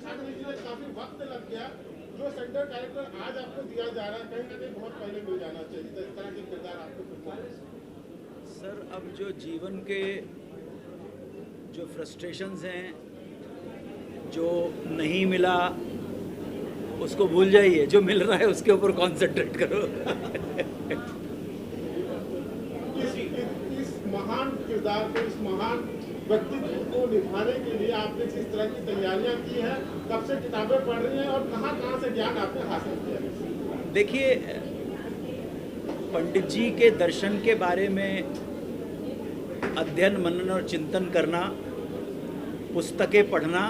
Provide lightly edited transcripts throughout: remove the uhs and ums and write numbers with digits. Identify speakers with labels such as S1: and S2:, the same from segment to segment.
S1: छानने के लिए काफी वक्त लग गया। जो सेंटर कैरेक्टर आज आपको दिया जा रहा है कहीं ना कहीं बहुत पहले मिल जाना चाहिए था, इस तरह के किरदार आपको फिल्मों में।
S2: सर, अब जो जीवन के जो फ्रस्ट्रेशंस हैं, जो नहीं मिला उसको भूल जाइए, जो मिल रहा है उसके ऊपर कॉन्सेंट्रेट करो।
S1: इस महान किरदार को, इस महान व्यक्तित्व को निभाने के लिए आपने जिस तरह की तैयारियां की हैं, कब से किताबें पढ़ रही हैं और कहाँ से ज्ञान आपने हासिल किया है?
S2: देखिए, पंडित जी के दर्शन के बारे में अध्ययन, मनन और चिंतन करना, पुस्तकें पढ़ना,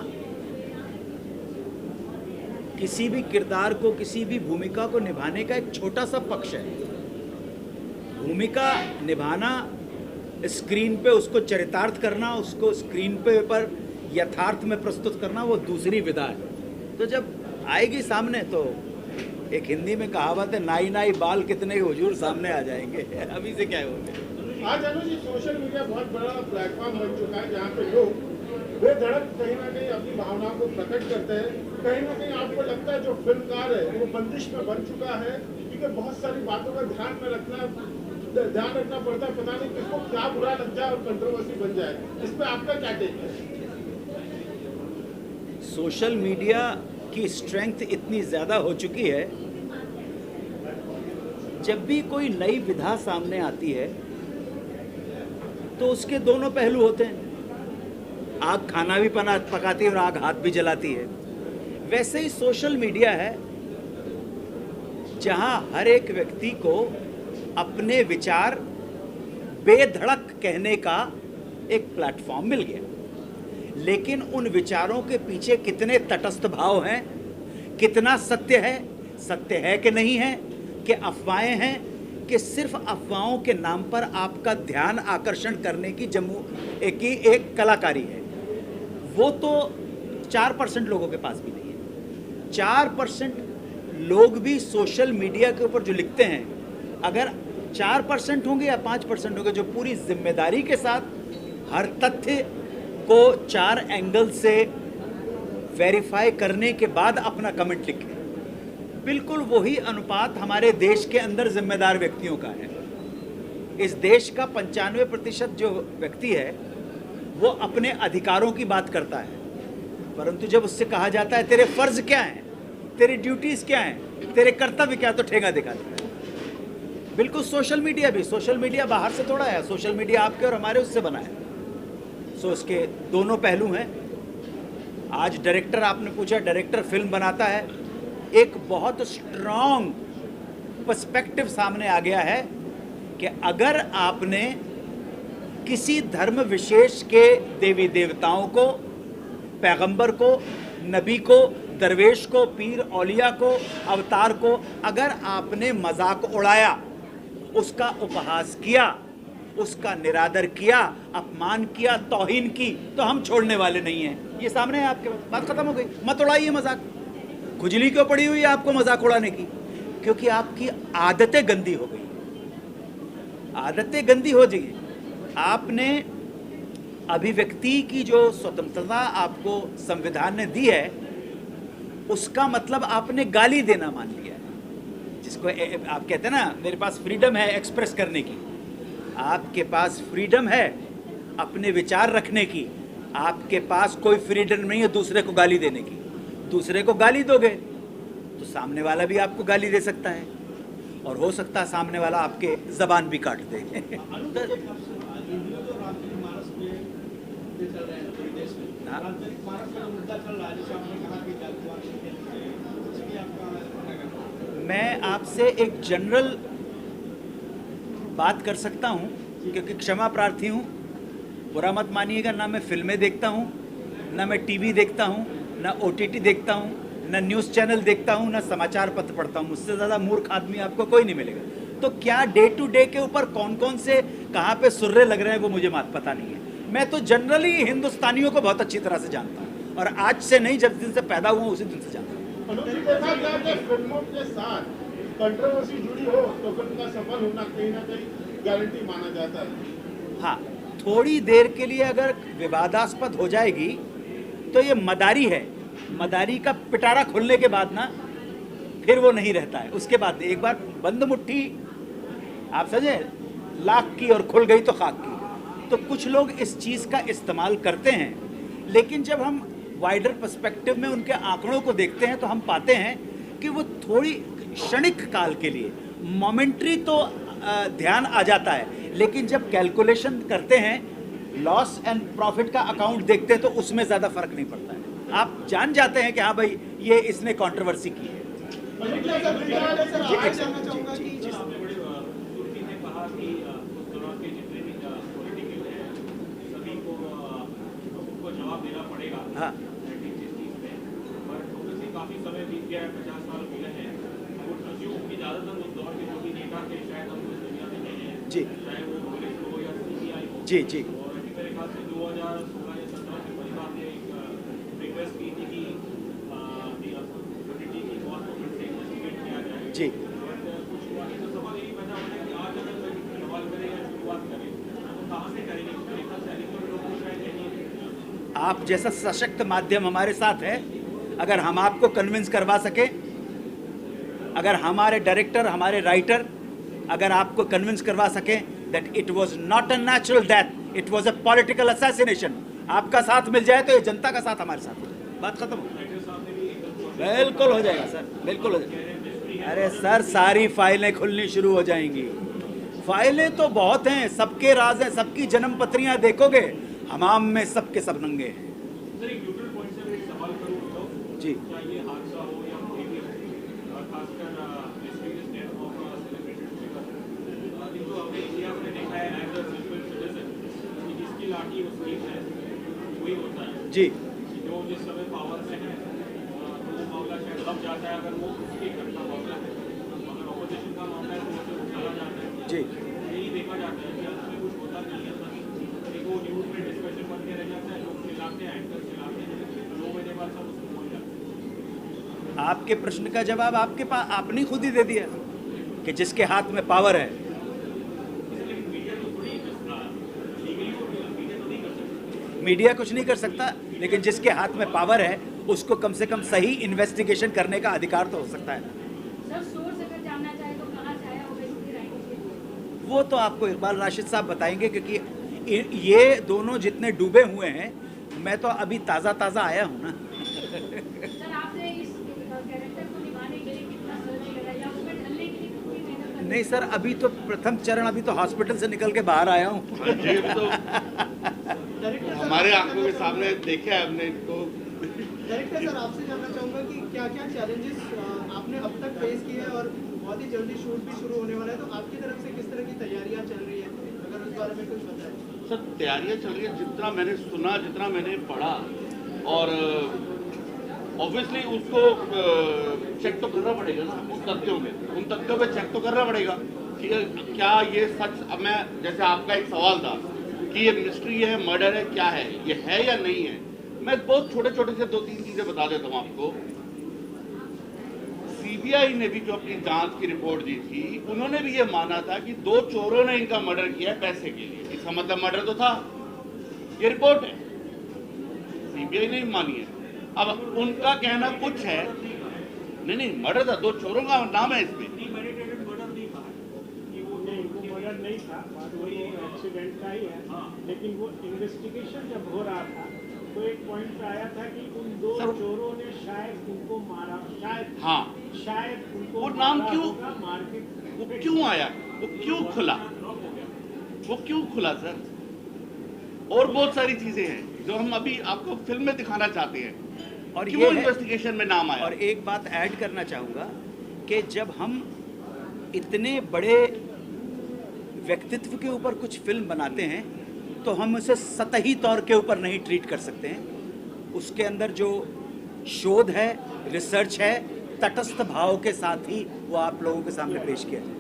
S2: किसी भी किरदार को, किसी भी भूमिका को निभाने का एक छोटा सा पक्ष है। भूमिका निभाना, स्क्रीन पे उसको चरितार्थ करना, उसको स्क्रीन पे पर यथार्थ में प्रस्तुत करना, वो दूसरी विधा है। तो जब आएगी सामने तो एक हिंदी में कहावत है, नाई नाई बाल कितने हुजूर सामने आ जाएंगे। अभी से क्या होगा।
S1: आज अनुज जी, सोशल मीडिया बहुत बड़ा प्लेटफॉर्म बन चुका है जहाँ पे लोग बेधड़क कहीं ना कहीं अपनी भावनाओं को प्रकट करते हैं। कहीं ना कहीं आपको लगता है जो फिल्मकार है वो बंदिश में बन चुका है, क्योंकि बहुत सारी बातों का ध्यान रखना पड़ता है, पता नहीं किसको क्या बुरा लग जाए और कंट्रोवर्सी बन जाए। इस पर आपका क्या टेक है?
S2: सोशल मीडिया की स्ट्रेंथ इतनी ज़्यादा हो चुकी है, जब भी कोई नई विधा सामने आती है तो उसके दोनों पहलू होते हैं। आग खाना भी पकाती है और आग हाथ भी जलाती है। वैसे ही सोशल मीडिया है, जहां हर एक व्यक्ति को अपने विचार बेधड़क कहने का एक प्लेटफॉर्म मिल गया। लेकिन उन विचारों के पीछे कितने तटस्थ भाव हैं, कितना सत्य है कि नहीं है, कि अफवाहें हैं, कि सिर्फ अफवाहों के नाम पर आपका ध्यान आकर्षण करने की एक कलाकारी है, वो तो 4% लोगों के पास भी नहीं है। 4% लोग भी सोशल मीडिया के ऊपर जो लिखते हैं, अगर 4% होंगे या 5% होंगे, जो पूरी जिम्मेदारी के साथ हर तथ्य को 4 एंगल से वेरीफाई करने के बाद अपना कमेंट लिखें, बिल्कुल वही अनुपात हमारे देश के अंदर जिम्मेदार व्यक्तियों का है। इस देश का 95% जो व्यक्ति है वो अपने अधिकारों की बात करता है, परंतु जब उससे कहा जाता है तेरे फर्ज क्या हैं, तेरी ड्यूटीज क्या हैं, तेरे कर्तव्य क्या, तो ठेंगा दिखाता है। बिल्कुल सोशल मीडिया बाहर से थोड़ा है, सोशल मीडिया आपके और हमारे उससे बना है। सो इसके दोनों पहलू हैं। आज डायरेक्टर, आपने पूछा, डायरेक्टर फिल्म बनाता है, एक बहुत स्ट्रॉन्ग पर्सपेक्टिव सामने आ गया है कि अगर आपने किसी धर्म विशेष के देवी देवताओं को, पैगंबर को, नबी को, दरवेश को, पीर औलिया को, अवतार को अगर आपने मजाक उड़ाया, उसका उपहास किया, उसका निरादर किया, अपमान किया, तौहीन की, तो हम छोड़ने वाले नहीं हैं। ये सामने है आपके पास, बात खत्म हो गई। मत उड़ाइए मजाक। खुजली क्यों पड़ी हुई है आपको मजाक उड़ाने की? क्योंकि आपकी आदतें गंदी हो गई, आदतें गंदी हो गई। आपने अभिव्यक्ति की जो स्वतंत्रता आपको संविधान ने दी है, उसका मतलब आपने गाली देना मान लिया है। जिसको आप कहते हैं ना, मेरे पास फ्रीडम है एक्सप्रेस करने की। आपके पास फ्रीडम है अपने विचार रखने की, आपके पास कोई फ्रीडम नहीं है दूसरे को गाली देने की। दूसरे को गाली दोगे तो सामने वाला भी आपको गाली दे सकता है, और हो सकता है सामने वाला आपके जबान भी काट दे। मैं आपसे एक जनरल बात कर सकता हूं, क्योंकि क्षमा प्रार्थी हूं, बुरा मत मानिएगा। ना मैं फिल्में देखता हूं, ना मैं टीवी देखता हूं, ना ओटीटी देखता हूं, ना न्यूज़ चैनल देखता हूं, ना समाचार पत्र पढ़ता हूं। मुझसे ज़्यादा मूर्ख आदमी आपको कोई नहीं मिलेगा। तो क्या डे टू डे के ऊपर कौन कौन से कहाँ पे सुर्रे लग रहे हैं वो मुझे पता नहीं है। मैं तो जनरली हिंदुस्तानियों को बहुत अच्छी तरह से जानता हूँ, और आज से नहीं, जब दिन से पैदा हुआ उसी दिन से जानता हूँ।
S1: फिल्मों के साथ कंट्रोवर्सी जुड़ी हो तो फिल्म का सफल होना कहीं ना कहीं गारंटी माना जाता है।
S2: हाँ, थोड़ी देर के लिए अगर विवादास्पद हो जाएगी तो ये मदारी है मदारी का पिटारा खुलने के बाद ना फिर वो नहीं रहता है, उसके बाद एक बार बंद मुट्ठी आप समझे लाख की और खुल गई तो खाक की। तो कुछ लोग इस चीज़ का इस्तेमाल करते हैं, लेकिन जब हम वाइडर पर्सपेक्टिव में उनके आंकड़ों को देखते हैं तो हम पाते हैं कि वो थोड़ी क्षणिक काल के लिए मोमेंट्री तो ध्यान आ जाता है, लेकिन जब कैलकुलेशन करते हैं लॉस एंड प्रॉफिट का अकाउंट देखते हैं तो उसमें ज़्यादा फर्क नहीं पड़ता है। आप जान जाते हैं कि हाँ भाई ये इसने कंट्रोवर्सी की है। हाँ
S3: काफी समय बीत गया है, 50 साल हो गए हैं। ज्यादातर उस दौर के जो भी नेता थे शायद हम इस दुनिया में नहीं है,
S2: जी,
S3: चाहे वो पुलिस हो या सीबीआई हो।
S2: जी जी।
S3: और अभी मेरे ख्याल से 2016 या 17 में परिवार ने एक रिक्वेस्ट की थी कि यूनिटी की कॉज को फिर से इन्वेस्टिगेट किया जाए।
S2: जी,
S3: बट कुछ हुआ नहीं। तो सवाल यही पैदा होता है कि आज अगर सवाल करें या शुरुआत करें तो कहाँ से करेंगे? मेरे ख्याल से अधिकतर लोगों को शायद यही
S2: आप जैसा सशक्त माध्यम हमारे साथ है, अगर हम आपको कन्विंस करवा सके, अगर हमारे डायरेक्टर हमारे राइटर अगर आपको कन्विंस करवा सके that it was not a natural death, it was a political assassination, आपका साथ मिल जाए तो ये जनता का साथ हमारे साथ है, बात खत्म। बिल्कुल हो जाएगा सर, बिल्कुल हो जाएगा। अरे सर सारी फाइलें खुलनी शुरू हो जाएंगी। फाइलें तो बहुत हैं, सबके राज हैं, सबकी जन्म पत्रियां देखोगे हमाम में सबके सब नंगे हैं।
S3: सर एक न्यूट्रल पॉइंट से मैं एक सवाल करूं तो
S2: जी,
S3: क्या ये हादसा हो या कोई भी हो, खासकर mysterious death of celebrated figure, अभी जो हमने इतिहास में देखा है एज अ सिंपल सिटीजन कि जिसकी लाठी उसकी है वही होता है
S2: जी,
S3: कि जो जिस समय पावर में है तो वो मामला शायद दब जाता है अगर वो उसकी घटना मामला है, अगर ऑपोजिशन का मामला है तो उसे उठाया जाता है।
S2: जी।
S3: यही देखा जाता है कि उसमें कुछ होता नहीं है, एक वो न्यूज़ में डिस्कशन बन के रह जाता है, लोग चिल्लाते हैं, एंकर चिल्लाते हैं, 2 महीने बाद सब उसको भूल जाते हैं।
S2: आपके प्रश्न का जवाब आपके पास आपने खुद ही दे दिया कि जिसके हाथ में पावर है। मीडिया कुछ नहीं कर सकता, लेकिन जिसके हाथ में पावर है उसको कम से कम सही इन्वेस्टिगेशन करने का अधिकार तो हो सकता है।
S4: सर सोर्स अगर जानना चाहे तो कहाँ से आया होगा इसकी राइटिंग?
S2: वो तो आपको इकबाल राशिद साहब बताएंगे, क्योंकि ये दोनों जितने डूबे हुए हैं, मैं तो अभी ताज़ा ताज़ा आया हूँ ना।
S4: सर आपने इस कैरेक्टर को निभाने के लिए कितना सर्च करा या उसमें ढलने के लिए कितनी मेहनत करी?
S2: नहीं सर, अभी तो प्रथम चरण, अभी तो हॉस्पिटल से निकल के बाहर आया हूँ।
S5: जी, तो हमारे आंखों के सामने देखा है हमने तो।
S6: डायरेक्टर सर आपसे जानना चाहूँगा कि क्या क्या चैलेंजेस आपने अब तक फेस किए हैं और बहुत ही जल्दी शूट भी शुरू होने वाला है, तो आपकी तरफ से किस तरह की तैयारियाँ चल रही है, अगर उस बारे में कुछ बताएं।
S5: सर तैयारियां चल रही है, जितना मैंने सुना, जितना मैंने पढ़ा, और ऑब्वियसली उसको चेक तो करना पड़ेगा ना, उन तथ्यों पे चेक तो करना पड़ेगा कि क्या ये सच। अब मैं, जैसे आपका एक सवाल था कि ये मिस्ट्री है, मर्डर है, क्या है, ये है या नहीं है, मैं बहुत छोटे छोटे से 2-3 चीजें बता देता हूँ आपको। सीबीआई ने भी जो अपनी जांच की रिपोर्ट दी थी, उन्होंने भी ये माना था कि 2 चोरों ने इनका मर्डर किया है पैसे के लिए। इसका मतलब मर्डर तो था, ये रिपोर्ट है, सीबीआई ने भी मानी है। अब उनका कहना कुछ है, नहीं मर्डर था, 2 चोरों का नाम है इसमें।
S7: मर्डर नहीं था, वही एक्सीडेंट का ही है। लेकिन वो इन्वेस्टिगेशन जब हो रहा था तो एक पॉइंट पे आया था कि उन 2 चोरों ने शायद उनको मारा, शायद उनको
S5: वो नाम क्यों,
S7: मार्केट
S5: वो क्यों आया, वो क्यों खुला सर? और बहुत सारी चीजें हैं जो हम अभी आपको फिल्म में दिखाना चाहते हैं, और क्यों इन्वेस्टिगेशन में नाम आया।
S2: और एक बात ऐड करना चाहूँगा कि जब हम इतने बड़े व्यक्तित्व के ऊपर कुछ फिल्म बनाते हैं तो हम उसे सतही तौर के ऊपर नहीं ट्रीट कर सकते हैं। उसके अंदर जो शोध है, रिसर्च है, तटस्थ भाव के साथ ही वो आप लोगों के सामने पेश किया जाए,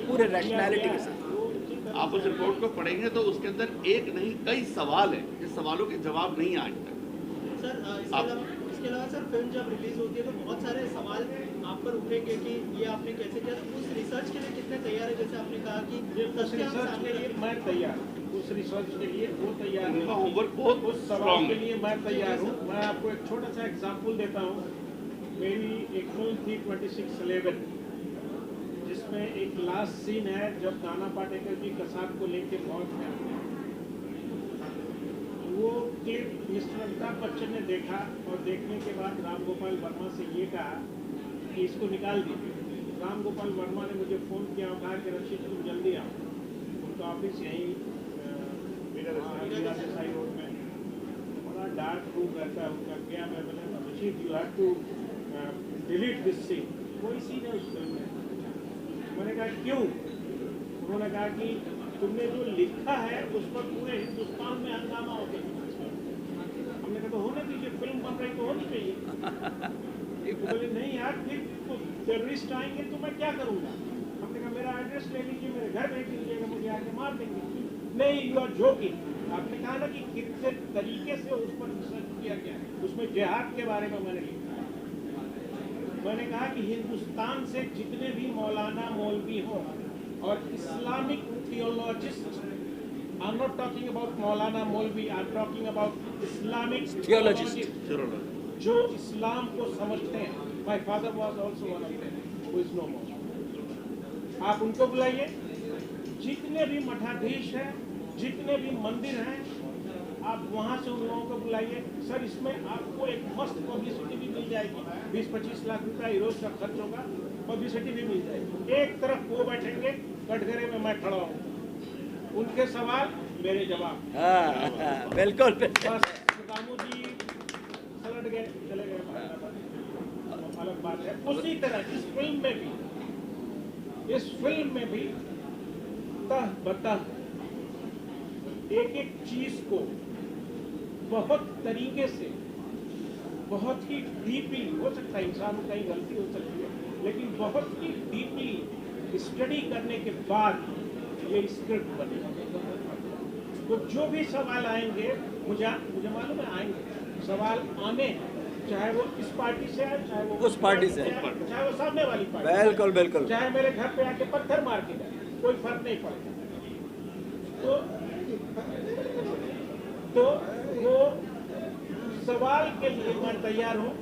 S2: पूरे रैशनैलिटी के साथ।
S5: आप उस रिपोर्ट को पढ़ेंगे तो उसके अंदर एक नहीं कई सवाल है, जिस सवालों के जवाब नहीं आज तक।
S6: सर इसके अलावा सर फिल्म जब रिलीज होती है तो बहुत सारे सवाल आप पर उठेंगे कि ये आपने कैसे किया, तो उस रिसर्च के लिए कितने तैयार है? जैसे आपने कहा कि
S7: मैं तैयार, उस रिसर्च के लिए वो तैयार है।
S5: उनका होमवर्क बहुत
S7: उस सवाल
S5: स्ट्रांग
S7: के
S5: है।
S7: लिए मैं तैयार हूँ। मैं आपको एक छोटा सा एग्जाम्पल देता हूँ। मेरी एक फिल्म थी 2611, जिसमें एक लास्ट सीन है जब नाना पाटेकर जी कसाब को लेके पहुँच गए। वो क्लिप मिस्टर अमिताभ बच्चन ने देखा और देखने के बाद राम गोपाल वर्मा से ये कहा कि इसको निकाल दीजिए। राम गोपाल वर्मा ने मुझे फ़ोन किया और कहा कि रशीद तुम जल्दी आओ। उनका ऑफिस यहीं देसाई रोड में, बड़ा डार्क रूम रहता है उनका। क्या मैं बोले Rashid you have to delete this scene. कोई सीन है उस फिल्म में। मैंने कहा क्यों? उन्होंने कहा कि तुमने जो लिखा है उस पर पूरे हिंदुस्तान में हंगामा हो गया। हमने कहा तो होने दीजिए, फिल्म बन रही तो होनी चाहिए। तो बोले नहीं यार, फिर तो टेररिस्ट आएंगे तो मैं क्या करूँगा। हमने कहा मेरा एड्रेस ले लीजिए, मेरे घर भेज दीजिएगा, मुझे आके मार देंगे। नहीं, यू आर जोकिंग। आपने कहा ना कि कितने तरीके से उस पर रिसर्च किया गया, उसमें जिहाद के बारे में मैंने लिखा है। मैंने कहा कि हिंदुस्तान से जितने भी मौलाना मौलवी हो और Islamic theologist, I am not talking about मौलाना मौलवी, I am talking about Islamic theologist जो इस्लाम को समझते हैं। My father was also one of them who is no more. आप उनको बुलाइए, जितने भी मठाधीश हैं, जितने भी मंदिर हैं, आप वहाँ से उन लोगों को बुलाइए। सर इसमें आपको एक मस्त पब्लिसिटी भी मिल जाएगी। 20-25 लाख रुपया हीरोज का खर्च होगा, पब्लिसिटी भी मिल जाएगी। एक तरफ वो बैठेंगे, कटघरे में मैं खड़ा हूँ, उनके सवाल मेरे जवाब।
S2: बिल्कुल।
S7: बस दामू जी सलट गए, चले गए, अलग बात है। उसी तरह इस फिल्म में भी तह बतह एक एक चीज को बहुत तरीके से, बहुत ही डीपली, हो सकता है इंसान को कहीं गलती हो सकती है, लेकिन बहुत ही डीपली स्टडी करने के बाद ये स्क्रिप्ट बनी। तो जो भी सवाल आएंगे, मुझे मालूम है आएंगे सवाल आने, चाहे वो इस पार्टी से आए, चाहे वो
S2: उस पार्टी से,
S7: चाहे वो सामने वाली पार्टी,
S2: बिल्कुल बिल्कुल,
S7: चाहे मेरे घर पे आके पत्थर मार के जाए, कोई फर्क नहीं पड़ता। तो वो सवाल के लिए मैं तैयार हूँ।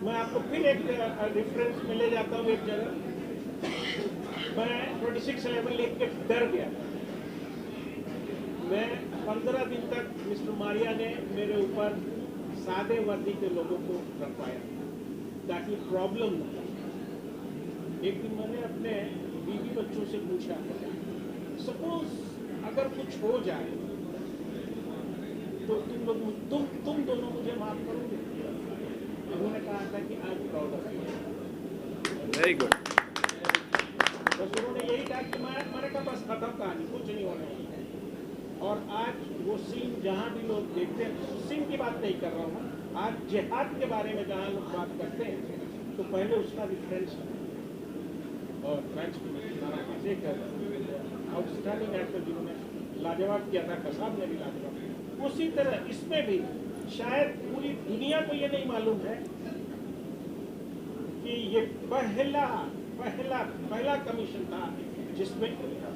S7: मैं आपको फिर एक रेफरेंस में ले जाता हूँ। एक जगह मैं 2611 लिख के डर गया। मैं 15 दिन तक मिस्टर मारिया ने मेरे ऊपर सादे वर्दी के लोगों को रखवाया ताकि प्रॉब्लम न हो। एक दिन मैंने अपने बीवी बच्चों से पूछा, सपोज अगर कुछ हो जाए तो तुम दोनों मुझे माफ करोगे? उन्होंने कहा था कि I am proud of you.
S2: Very good.
S7: बस उन्होंने यही कहा कि मैंने कहा बस खत्म कहानी, कुछ नहीं होने वाला। और आज वो सीन जहाँ भी लोग देखते हैं, सीन की बात नहीं कर रहा हूँ, आज जिहाद के बारे में जहाँ लोग बात करते हैं तो पहले उसका रिफरेंस है। और आउटस्टैंडिंग एक्टर जिन्होंने लाजवाब किया था, कसाब ने भी लाजवाब किया। उसी तरह इसमें भी शायद पूरी दुनिया को ये नहीं मालूम है कि ये पहला कमीशन था जिसमें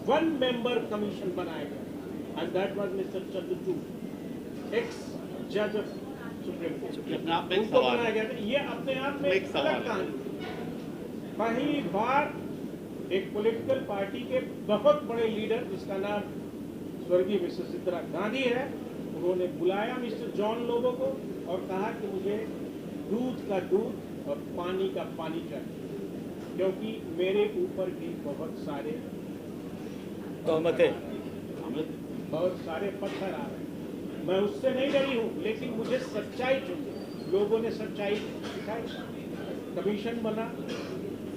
S7: 1 मेंबर कमीशन बनाया गया, and that was mister Chandrachud, x जज ऑफ सुप्रीम कोर्ट। उनको बनाया गया था। ये अपने आप में एक अलग कहानी। पहली बार एक पॉलिटिकल पार्टी के बहुत बड़े लीडर जिसका नाम स्वर्गीय मिस्टर इंदिरा गांधी है, उन्होंने बुलाया मिस्टर जॉन लोगो को और कहा कि मुझे दूध का दूध और पानी का पानी चाहिए, क्योंकि मेरे ऊपर भी बहुत सारे
S2: तहमतें,
S7: बहुत सारे पत्थर आ रहे हैं। मैं उससे नहीं डरी हूँ, लेकिन मुझे सच्चाई चाहिए। लोगों ने सच्चाई दिखाई, कमीशन बना,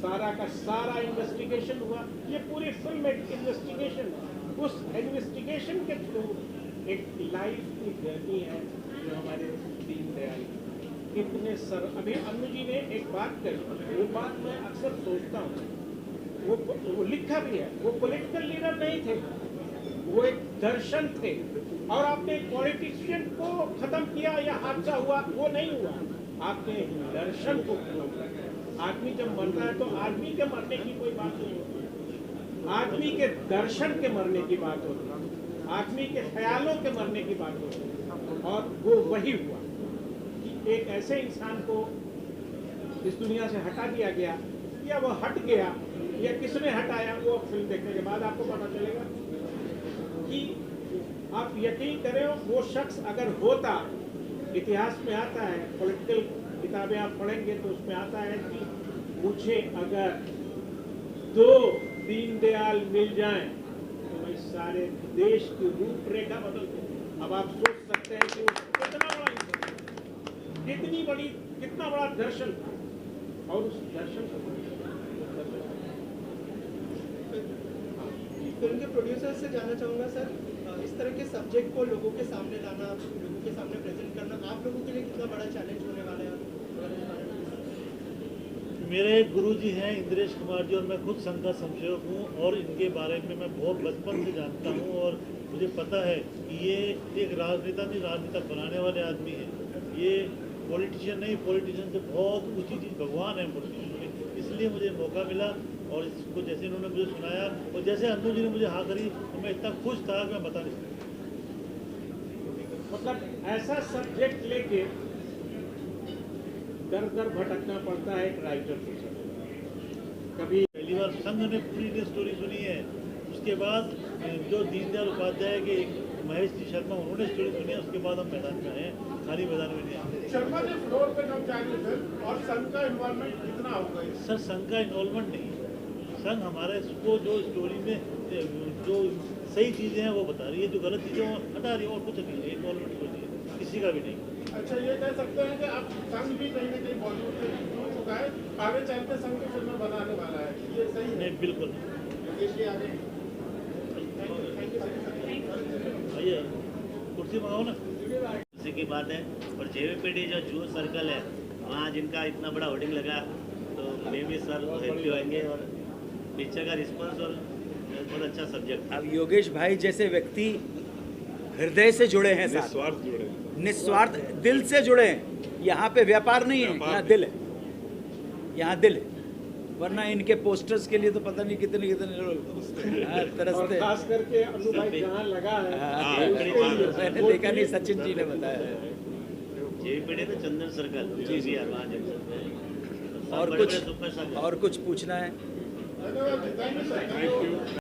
S7: सारा का सारा इन्वेस्टिगेशन हुआ। ये पूरी फिल्म एक इन्वेस्टिगेशन है। उस इन्वेस्टिगेशन के थ्रू एक लाइफ की जर्नी है जो हमारे दीन दयाल कितने अभी अन्नू जी ने एक बात कही, वो बात मैं अक्सर सोचता हूँ। वो लिखा भी है, वो पॉलिटिकल लीडर नहीं थे, वो एक दर्शन थे। और आपने एक पॉलिटिशियन को खत्म किया या हादसा हुआ, वो नहीं हुआ, आपने दर्शन को खत्म। आदमी जब मरता है तो आदमी के मरने की कोई बात नहीं होती, आदमी के दर्शन के मरने की बात होती है। आदमी के ख्यालों के मरने की बात होती है, और वो वही हुआ कि एक ऐसे इंसान को इस दुनिया से हटा दिया गया, या वो हट गया या किसने हटाया, वो अब फिल्म देखने के बाद आपको पता चलेगा। कि आप यकीन करें, वो शख्स अगर होता, इतिहास में आता है, पॉलिटिकल किताबें आप पढ़ेंगे तो उसमें आता है कि मुझे अगर 2 दीनदयाल मिल जाएं तो मैं सारे देश की रूपरेखा बदल दूं। अब आप सोच सकते हैं कि वो कितना बड़ा इंसान, कितना बड़ा दर्शन था, और उस दर्शन को
S6: फिल्म के प्रोड्यूसर से जानना चाहूँगा सर, इस तरह के सब्जेक्ट को लोगों के सामने लाना, लोगों के सामने प्रेजेंट करना आप लोगों के लिए कितना बड़ा चैलेंज होने वाला है?
S8: मेरे एक गुरुजी हैं इंद्रेश कुमार जी, और मैं खुद संघ का संक्षेपक हूँ, और इनके बारे में मैं बहुत बचपन से जानता हूँ, और मुझे पता है कि ये एक राजनेता नहीं, राजनेता बनाने वाले आदमी हैं। ये पॉलिटिशियन नहीं, पॉलिटिशियन से बहुत ऊँची चीज़ भगवान है पॉलिटिशियन में। इसलिए मुझे मौका मिला, और इसको जैसे इन्होंने मुझे सुनाया और जैसे अंजू जी ने मुझे हाँ करी, तो मैं इतना खुश था कि मैं बता नहीं सकता।
S7: मतलब ऐसा सब्जेक्ट लेके दर दर भटकना पड़ता है एक राइटर को। कभी
S8: पहली बार संघ ने पूरी स्टोरी सुनी है, उसके बाद जो दीनदयाल उपाध्याय के महेश जी शर्मा उन्होंने स्टोरी सुनी है, उसके बाद हम मैदान में आए, खाली मैदान में नहीं आए।
S1: शर्मा जी फ्लोर पे कब जाएंगे सर, और संघ का इन्वॉल्वमेंट कितना होगा?
S8: सर संघ का इन्वॉल्वमेंट नहीं, संघ हमारे को जो स्टोरी में जो सही चीज़ें हैं वो बता रही है, जो गलत चीज़ें वो हटा रही है, और कुछ नहीं है। इन्वॉल्वमेंट कोई नहीं है, किसी का भी नहीं।
S1: अच्छा, ये कह सकते हैं कि अब संघ भी कहीं ना कहीं बॉलीवुड में जुड़ चुका है, आगे चलते संघ की फिल्में बनाने वाला है, ये सही है?
S8: नहीं, बिल्कुल नहीं।
S1: आगे
S8: भैया कुर्सी मंगाओ ना।
S9: उसी की बात है। और जेवीपीडी जो जूह सर्कल है, वहाँ जिनका इतना बड़ा होर्डिंग लगा, तो मे भी सर हैप्पी होंगे, और पिक्चर का रिस्पॉन्स और बहुत अच्छा सब्जेक्ट।
S2: अब योगेश भाई जैसे व्यक्ति हृदय से जुड़े हैं, निस्वार्थ दिल से जुड़े हैं। यहाँ पे व्यापार नहीं है, यहाँ दिल है, यहाँ दिल है। वरना इनके पोस्टर्स के लिए तो पता नहीं कितने लोग तरसते।
S7: खास करके अनु भाई जहाँ लगा है,
S2: मैंने देखा नहीं, सचिन जी ने बताया।
S9: जेवीपीडी तो चंदन सर्कल जी
S2: और कुछ पूछना है?
S1: धन्यवाद, थैंक यू सर।